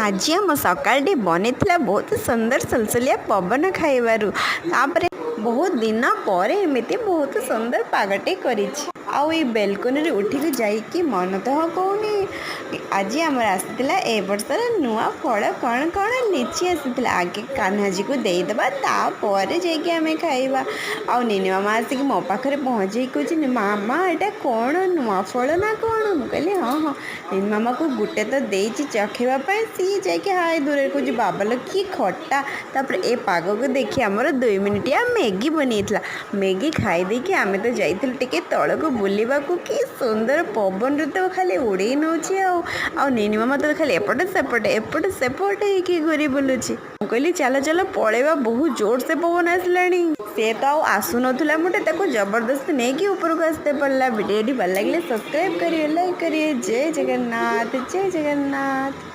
आज आम सकाळटी बनीला बहुत सुंदर सलसलिया पवन खाइबारु तापर बहुत दिन पर एमती बहुत सुंदर पागटे करिछि। आउ ये बेलकनी रे उठिक जाइकी मन तो कौनी आज आमर आसीला ए वर्षर नुआ फल कौन कौन लिची आसीला आगे कान्हाजी को देदेबा तापर जाइए आम खाइबा। आउ नीनी मामा आसिक मो पाखे पहुँचे कहे मामा एटा कौन नुआ फल ना कौन मुझे हाँ हाँ नीनी मामा को गुटे तो देची चखेवाई सी जाइए हाय दूर कहे बाबा कि खट्टा तापर ए पाग को देखिए आमर 2 मिनिटिया मैगी बनईला मैगी खाई कि आम तो जाइलु टिके तलक बुलवा कि सुंदर पवन तो खाली उड़े नौ नीनी मामा तो खाली एपटे सेपटे कि घूरी बुलूची कहली चलो चलो पलैबा बहुत जोर से पवन आसला सी तो आसु ना मुझे जबरदस्त नहीं कि ऊपर को आसते पड़ला। वीडियो भल लगे सब्सक्राइब करिए लाइक करिए। जय जगन्नाथ जय जगन्नाथ।